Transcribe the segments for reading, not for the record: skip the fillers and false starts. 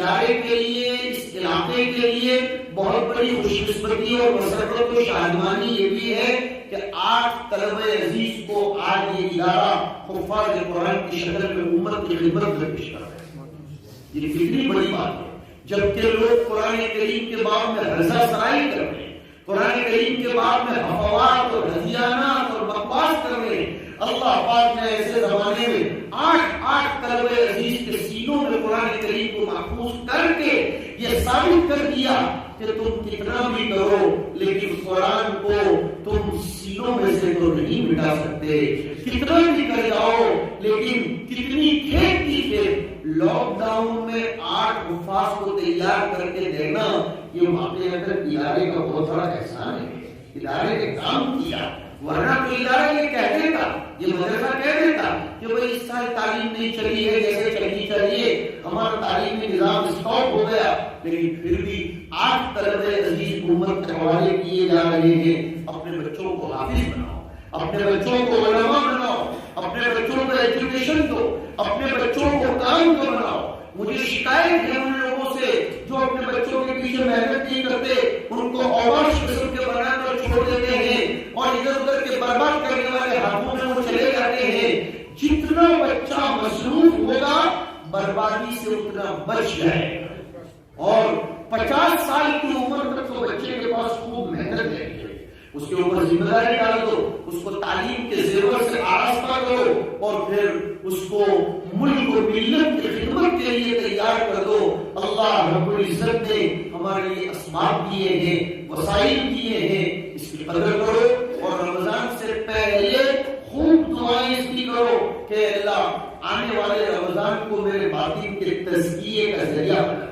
ادارے کے لیے، اس علاقے کے لیے بہت بڑی خوش قسمتی اور مسرت و شادمانی یہ بھی ہے کہ 8 طلبہ عزیز کو آج یہ ادارہ حفاظ قرآن کی شکل میں امت کی خدمت میں پیش کر رہے ہیں۔ یہ کتنی بڑی بات ہے، جبکہ لوگ قرآن کریم کے باب میں رضا سرائی کر رہے ہیں، قرآن کریم کے باب میں افواہات اور ہذیانات اور بکواس کر رہے ہیں۔ اللہ پاک نے ایسے زمانے میں 8 طلبہ عزیز کے سینوں میں قرآن کریم کو محفوظ کر کے یہ ثابت کر دیا کہ تم کتنا بھی کرو لیکن قرآن کو تم سینوں میں سے تو نہیں مٹا سکتے، کتنا بھی کر جاؤ لیکن کتنی کھیت کی کھیت۔ لاک ڈاؤن میں 8 حفاظ کو تیار کر کے دینا یہ واقعی اگر ادارے کا بہت بڑا احسان ہے، ادارے نے کام کیا، ورنہ تو ادارہ یہ کہہ دیتا، یہ مدرسہ کہہ دیتا کہ بھئی اس سال تعلیم نہیں چلی ہے جیسے چلنی چاہیے، ہمارا تعلیمی نظام اسٹاپ ہو گیا، لیکن پھر بھی 8 طلبہ عزیز امت کے حوالے کیے جا رہے ہیں۔ اپنے بچوں کو حافظ بناؤ، اپنے بچوں کو علماء بناؤ، اپنے بچوں کو ایجوکیشن دو، اپنے بچوں کو کام کو بناؤ۔ مجھے شکایت ہے ان لوگوں سے جو اپنے بچوں کے پیچھے محنت نہیں کرتے، ان کو اوش قسم کے بنا کر چھوڑ دیتے ہیں اور ادھر ادھر کے برباد کرنے والے ہاتھوں میں وہ چلے جاتے ہیں۔ جتنا بچہ مصروف ہوگا بربادی سے اتنا بچ جائے گا، اور 50 سال کی عمر تک تو بچے کے پاس خوب محنت ہے، اس کے اوپر ذمہ داری ڈال دو، اس کو تعلیم کے زیور سے آراستہ کرو اور پھر اس کو ملک و ملت کی خدمت کے لیے تیار کر دو۔ اللہ رب العزت نے ہمارے لیے اسباب دیے ہیں، وسائل دیے ہیں، اس کی قدر کرو اور رمضان سے پہلے خوب دعائیں اس کی کرو کہ اللہ آنے والے رمضان کو میرے باطن کے تزکیے کا ذریعہ بنا،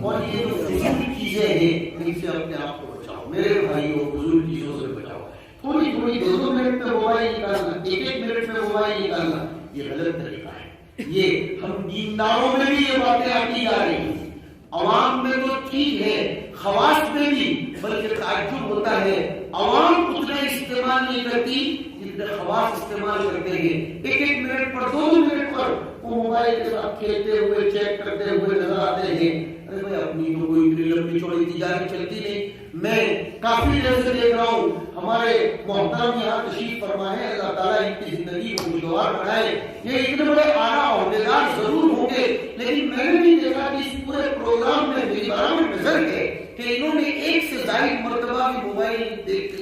اور یہ جو فضول چیزیں ہیں ان سے اپنے آپ کو بچاؤ، میرے بھائیوں فضول چیزوں سے بچاؤ۔ تھوڑی 2 منٹ میں موبائل نکالنا، 1 منٹ میں موبائل نکالنا یہ غلط طریقہ ہے۔ یہ ہم دینداروں میں بھی یہ باتیں آتی جا رہی ہیں، عوام میں تو ٹھیک ہے، خواص میں بھی، بلکہ تعجب ہوتا ہے عوام اتنا استعمال نہیں کرتی جتنے خواص استعمال کرتے ہیں۔ 1 منٹ پر 2 منٹ پر وہ موبائل کے ساتھ کھیلتے ہوئے چیک کرتے ہوئے نظر آتے ہیں۔ ارے بھائی اپنی تو کوئی لمبی چوڑی تجارت چلتی نہیں۔ میں کافی دیر سے دیکھ رہا ہوں ہمارے محترم یہاں تشریف فرما ہے، اللہ تعالیٰ ان کی زندگی کو خوشگوار بنائے، یہ اتنے بڑے اعلیٰ عہدیدار ضرور ہوں گے، لیکن میں نے نہیں دیکھا کہ اس پورے پروگرام میں میری برابر نظر ہے کہ انہوں نے 1 سے زائد مرتبہ بھی موبائل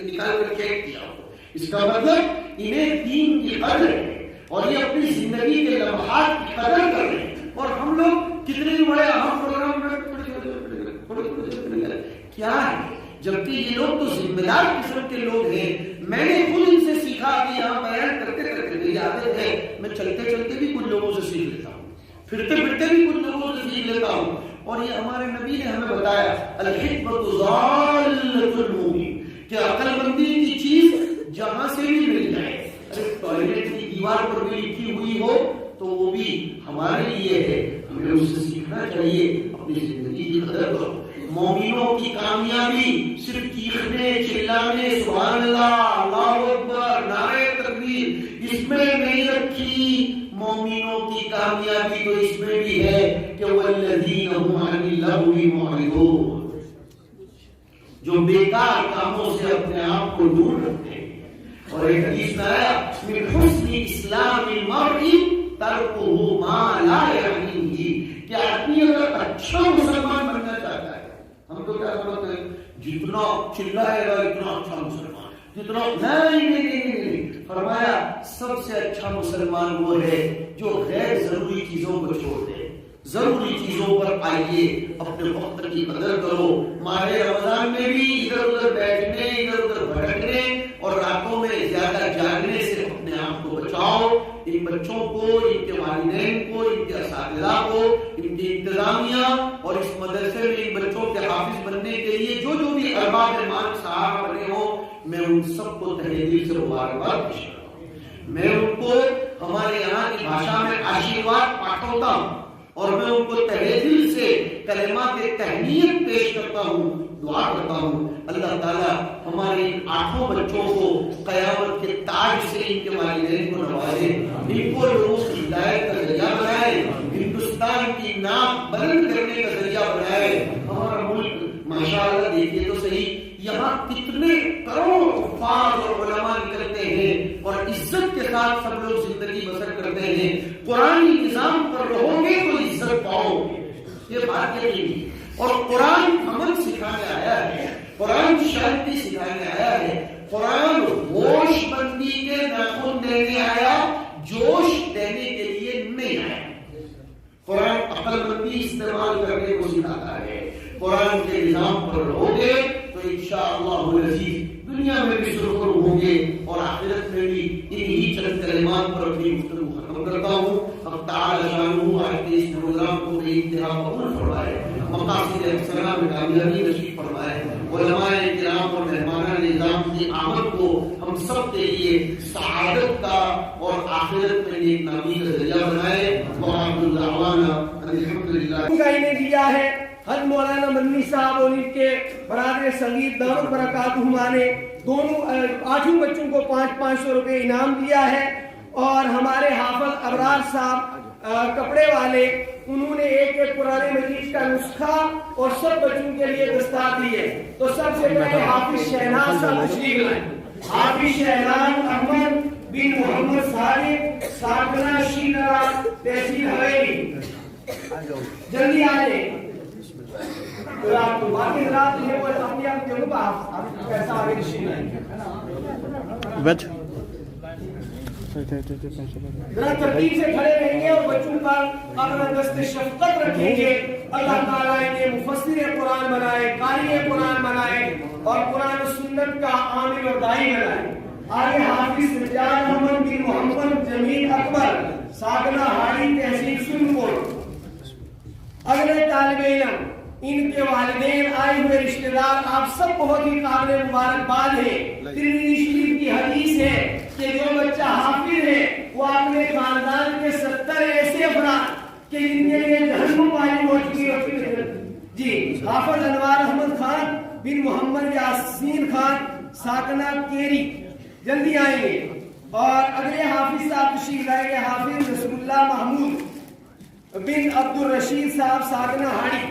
نکال کر چیک کیا ہو۔ اس کا مطلب انہیں دین کی قدر ہے اور یہ اپنی زندگی کے لمحات کی قدر کر رہے ہیں، اور ہم لوگ کتنے بڑے اہم پروگرام میں کیا ہے، جبکہ یہ لوگ تو ذمہ دار قسم کے لوگ ہیں۔ میں نے خود ان سے سیکھا کہ یہاں بیان کرتے کرتے میری عادت ہے میں چلتے چلتے بھی کچھ لوگوں سے سیکھ لیتا ہوں، پھرتے پھرتے بھی کچھ لوگوں سے سیکھ لیتا ہوں، اور یہ ہمارے نبی نے ہمیں بتایا الحکمت ضالۃ المؤمن کہ عقل مندی کی چیز جہاں سے بھی مل جائے، ارے ٹوائلٹ کی دیوار پر بھی لکھی ہوئی ہو تو وہ بھی ہمارے لیے ہے، ہمیں اس سے سیکھنا چاہیے، اپنی زندگی کی قدر کرو۔ مومنوں کی کامیابی صرف چیخنے چلانے سبحان اللہ اللہ اکبر نعرہ تکبیر اس میں نہیں رکھی، مومنوں کی کامیابی تو اس میں بھی ہے کہ والذین هم عن اللغو معرضون، جو بیکار کاموں سے اپنے آپ کو دور رکھتے ہیں۔ اور ایک حدیث میں آیا من حسن اسلام المرء ترکہ ما لا یعنیہ، کہ آدمی اگر اچھا مسلمان بننا چاہتا ہے، ہم تو کیا سمجھتے ہیں جتنا چلائے گا اتنا اچھا مسلمان، جتنا نہیں، فرمایا سب سے اچھا مسلمان وہ ہے جو غیر ضروری چیزوں کو چھوڑ دے، ضروری چیزوں پر آئیے، اپنے وقت کی قدر کرو۔ ماہ رمضان میں بھی ادھر ادھر بیٹھنے ادھر ادھر بھٹکنے اور راتوں میں زیادہ جاگنے سے اپنے آپ کو بچاؤ۔ ان بچوں کو، ان کے والدین کو، ان کے اساتذہ کو، ان کی انتظامیہ اور اس مدرسے میں ان بچوں کے حافظ بننے کے لیے جو بھی ارباب ایمان صاحب بنے ہوں، میں ان سب کو تہہ دل سے مبارکباد پیش کرتا ہوں۔ میں ان کو ہمارے یہاں کی بھاشا میں آشیرواد پاٹھوتا ہوں اور میں ان کو تہہ دل سے کلمات تہنیت پیش کرتا ہوں، دعا کرتا ہوں اللہ تعالیٰ ہمارے ان 8 بچوں کو قیامت کے تاج سے ان کے والدین کو نوازے، ان کو لوگوں کی ہدایت کا ذریعہ بنائے، ہندوستان کی نام بلند کرنے کا ذریعہ کتنے کروڑوں حفاظ اور علماء نکلتے ہیں اور عزت کے ساتھ سب لوگ زندگی بسر کرتے ہیں. قرآنی نظام پر رہو گے تو عزت پاؤ گے. یہ بات نہیں. اور قرآن امن سکھانے آیا ہے, قرآن شانتی سکھانے آیا ہے, قرآن ہوش بندی کے ناخن دینے آیا, جوش دینے کے لیے نہیں آیا. قرآن عقل مندی استعمال کرنے کو سکھاتا ہے. قرآن کے نظام پر رہو گے تو انشاءاللہ العزیز دنیا میں بھی سرخر ہوں گے اور آخرت میں بھی. انہی چند کلمات پر اپنی گفتگو ختم کرتا ہوں. اب تعالی شانہ آج کے اس پروگرام کو بے انتہا قبول فرمائے, مقاصد حسنہ میں کامیابی نصیب فرمائے. علماء کرام اور مہمانان نظام کی آمد کو ہم سب کے لیے سعادت کا اور آخرت میں نیک نامی کا ذریعہ بنائے. وآخر دعوانا الحمدللہ. نے دیا ہے حضرت مولانا مدنی صاحب اور ان کے برادر سنگیت دامت برکاتہما نے دونوں 8 بچوں کو 500 روپے انعام دیا ہے. اور ہمارے حافظ ابرار صاحب کپڑے والے, انہوں نے ایک قرآن مجید کا نسخہ اور سب بچوں کے لیے دستار دی ہے. تو سب سے پہلے حافظ شہناز صاحب تشریف لائیں. حافظ شہناز احمد بن محمد صادق, ساکنہ شینرا, تحصیل حویلی, جلدی آ جائیں. باقی رات ہے وہ اپنی آپ جگہ پہ کیسا آگے تشریف لائیں. بیٹھ ذرا ترتیب سے کھڑے رہیں گے اور بچوں پر اپنا دست شفقت رکھیں گے. اللہ تعالیٰ انہیں مفسر قرآن بنائے, قاری قرآن بنائے اور قرآن و سنت کا عامل اور داعی بنائے. آگے حافظ سجاد احمد بن محمد جمیل اکبر, ساگنہ ہاڑی, تحصیل سنپور. اگلے طالب علم, ان کے والدین, آئے ہوئے رشتہ دار, آپ سب بہت ہی قابل مبارکباد ہیں. ترمذی شریف کی حدیث ہے کہ جو بچہ حافظ ہے وہ اپنے خاندان کے 70 ایسے افراد کہ جن کے لیے جہنم واجب ہو چکی ہے. جی, حافظ انوار احمد خان بن محمد یاسین خان, ساکنہ کیری, جلدی آئیں گے. اور اگلے حافظ صاحب تشریف لائیں گے حافظ رسول اللہ محمود بن عبد الرشید صاحب, ساکنہ ہاڑی.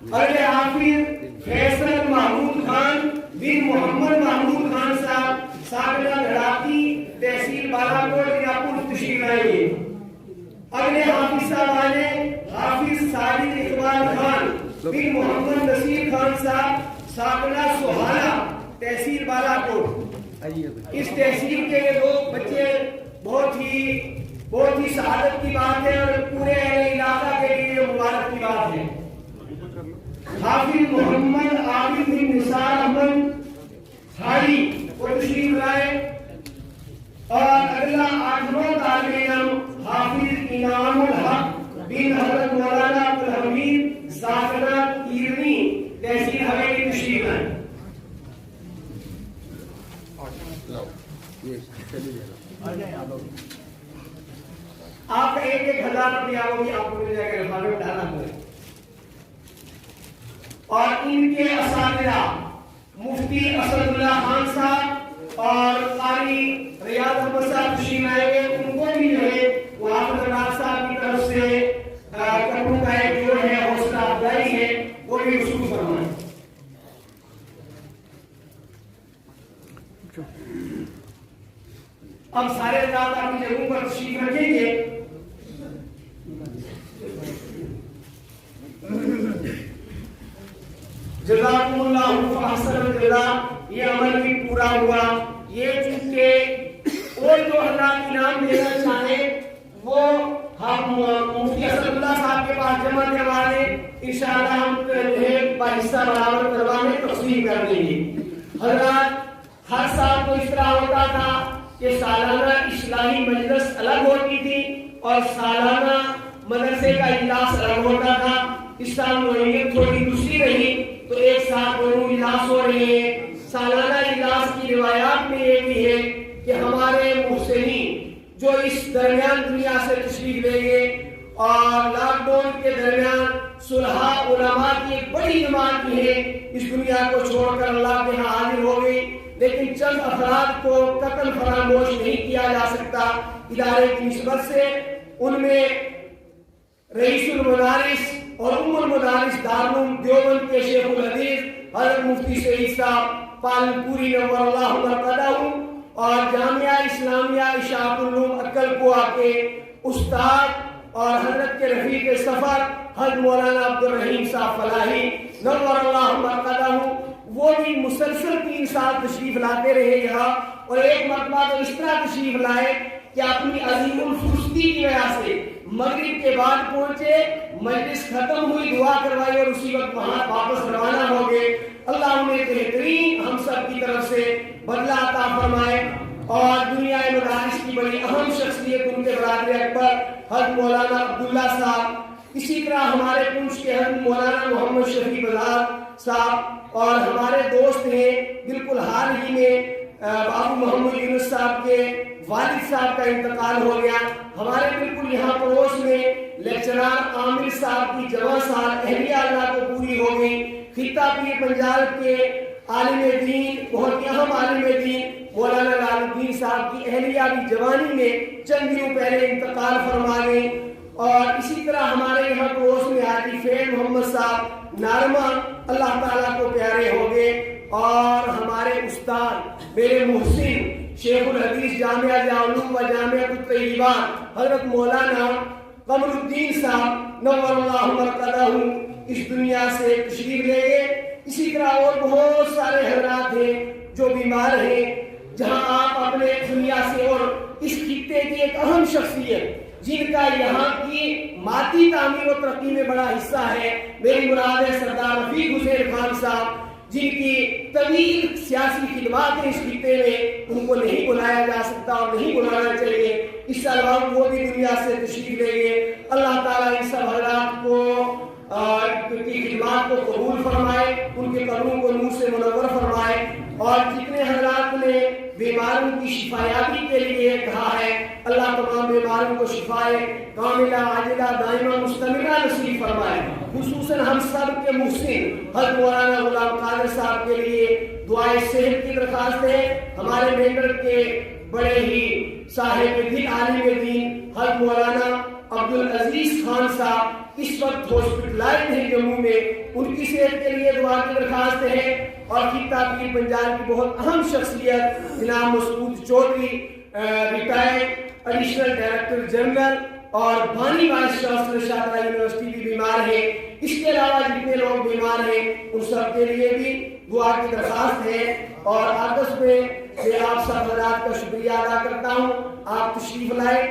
اگلے حافظ فیصل محمود خان بن محمد محمود خان صاحب, ساکنہ دھڑاکی, تحصیل بالاکوٹ, راپور, تشریف لائیں گے. اگلے حافظ صاحب آئے حافظ ساجد اقبال خان بن محمد نصیر خان صاحب, ساکنہ سہالہ, تحصیل بالاکوٹ. اس تحصیل کے یہ 2 بچے بہت ہی سعادت کی بات ہے اور پورے علاقہ کے لیے مبارک کی بات ہے. حافظ محمد عابد بن نثار احمد ہاڑی وہ تشریف لائے. اور اگلا 8واں طالب علم حافظ انعام الحق بن حضرت مولانا عبدالحمید, ساکنہ کیرنی, تحصیل حویلی, تشریف لائے. آپ کا 1,000 روپیہ بھی آپ کو مل جائے گا, لفافے میں ڈالنا پڑے. اور ان کے اساتذہ مفتی اسد اللہ خان صاحب اور قاری ریاض احمد صاحب تشریف لائیں گے. ان کو بھی جو ہے وہ حافظ ابرار صاحب کی طرف سے کپڑوں کا ایک جو ہے حوصلہ افزائی ہے وہ بھی وصول فرمائیں. اب سارے حضرات اپنی جگہوں پر تشریف رکھیں گے. جزاکم اللہ فاحسن الجزاء. یہ عمل بھی پورا ہوا. یہ چونکہ اور جو حضرات انعام دینا چاہیں وہ ہم مفتی اسد اللہ صاحب کے پاس جمع کروانے, انشاءاللہ ہم حصہ برابر کروانے تقسیم کر دیں گے. حضرات ہر سال تو اس طرح ہوتا تھا کہ سالانہ اصلاحی مجلس الگ ہوتی تھی اور سالانہ مدرسے کا اجلاس الگ ہوتا تھا. اس سال نوعیت تھوڑی دوسری رہی تو ایک ساتھ دونوں اجلاس ہو رہے ہیں. سالانہ اجلاس کی روایات میں یہ بھی ہے کہ ہمارے محسنین جو اس درمیان دنیا سے تشریف لیں گے اور لاک ڈاؤن کے درمیان صلحاء علماء کی ایک بڑی جماعت بھی ہے اس دنیا کو چھوڑ کر اللہ کے ہاں حاضر ہو گئی, لیکن چند افراد کو قتل فراموش نہیں کیا جا سکتا. ادارے کی نسبت سے ان میں رئیس المدارس اور ام المدارس دارالعلوم دیوبند کے شیخ الحدیث حضرت مفتی سعید صاحب پالنپوری نور اللہ مرقدہ اور جامعہ اسلامیہ اشاعت العلوم عقل کو کے استاد اور حضرت کے رفیق سفر حضرت مولانا عبدالرحیم صاحب فلاحی نور اللہ مرقدہ، وہ بھی مسلسل 3 سال تشریف لاتے رہے یہاں، اور ایک مرتبہ تو اس طرح تشریف لائے کہ اپنی عظیم الفرستی کی وجہ سے مغرب کے بعد پہنچے، مجلس ختم ہوئی، دعا کروائی اور اسی وقت وہاں واپس روانہ ہو گئے۔ اللہ انہیں بہترین ہم سب کی طرف سے بدلہ عطا فرمائے، اور دنیا مدارس کی بڑی اہم شخصیت ان کے برادر اکبر حضرت مولانا عبداللہ صاحب، اسی طرح ہمارے پنچ کے حضرت مولانا محمد شفیع بزار صاحب، اور ہمارے دوست ہیں بالکل حال ہی میں بابو محمد یونس صاحب کے والد صاحب کا انتقال ہو گیا۔ ہمارے بالکل یہاں پڑوس میں لیکچرار عامر صاحب کی جوان سال اہلیہ اللہ کو پوری ہو گئی۔ خطہ پیر پنجاب کے عالم دین، بہت اہم عالم دین مولانا لال الدین صاحب کی اہلیہ بھی جوانی میں چند دنوں پہلے انتقال فرما گئی۔ اور اسی طرح ہمارے یہاں پڑوس میں حاجی فیض محمد صاحب نارما اللہ تعالیٰ کو پیارے ہو گئے، اور ہمارے استاد میرے محسن شیخ الحدیث جامعہ علوم و جامعہ الطیبات حضرت مولانا قمر الدین صاحب نور اللہ مرقدہ اس دنیا سے تشریف لے گئے۔ اسی طرح اور بہت سارے حضرات ہیں جو بیمار ہیں، جہاں آپ اپنے دنیا سے، اور اس خطے کی ایک اہم شخصیت جن کا یہاں کی مادی تعمیر و ترقی میں بڑا حصہ ہے، میری مراد ہے سردار رفیق حسین خان صاحب، جن کی طویل سیاسی خدمات اس خطے میں، ان کو نہیں بلایا جا سکتا اور نہیں بلانا چاہیے۔ اس سال وہ بھی دنیا سے تشریف لے گئے۔ اللہ تعالیٰ ان سب حضرات کو کی خدمات کو قبول فرمائے، ان کے قبروں کو نور سے منور فرمائے، اور جتنے حضرات نے بیماروں کی شفایابی کے لیے کہا ہے، اللہ تمام بیماروں کو شفائے کاملہ عاجلہ دائمہ مستمرہ نصیب فرمائے۔ خصوصاً ہم سب کے محسن حضرت مولانا غلام قادر صاحب کے لیے دعائے صحت کی درخواست ہے۔ ہمارے ممبر کے بڑے ہی صاحب دل عالم دین حضرت مولانا عبدالعزیز خان صاحب اس وقت ہاسپٹلائزڈ ہیں جموں میں، ان کی صحت کے لیے دعا کی درخواست ہے۔ اور خطہ پیر پنجاب کی بہت اہم شخصیت جناب Masood Chaudhry retired additional director general اور بانی وائس چانسلر شاہدرہ یونیورسٹی بھی بیمار ہے۔ اس کے علاوہ جتنے لوگ بیمار ہیں ان سب کے لیے بھی دعا کی درخواست ہے۔ اور آپس میں آپ سب حضرات کا شکریہ ادا کرتا ہوں، آپ تشریف لائے۔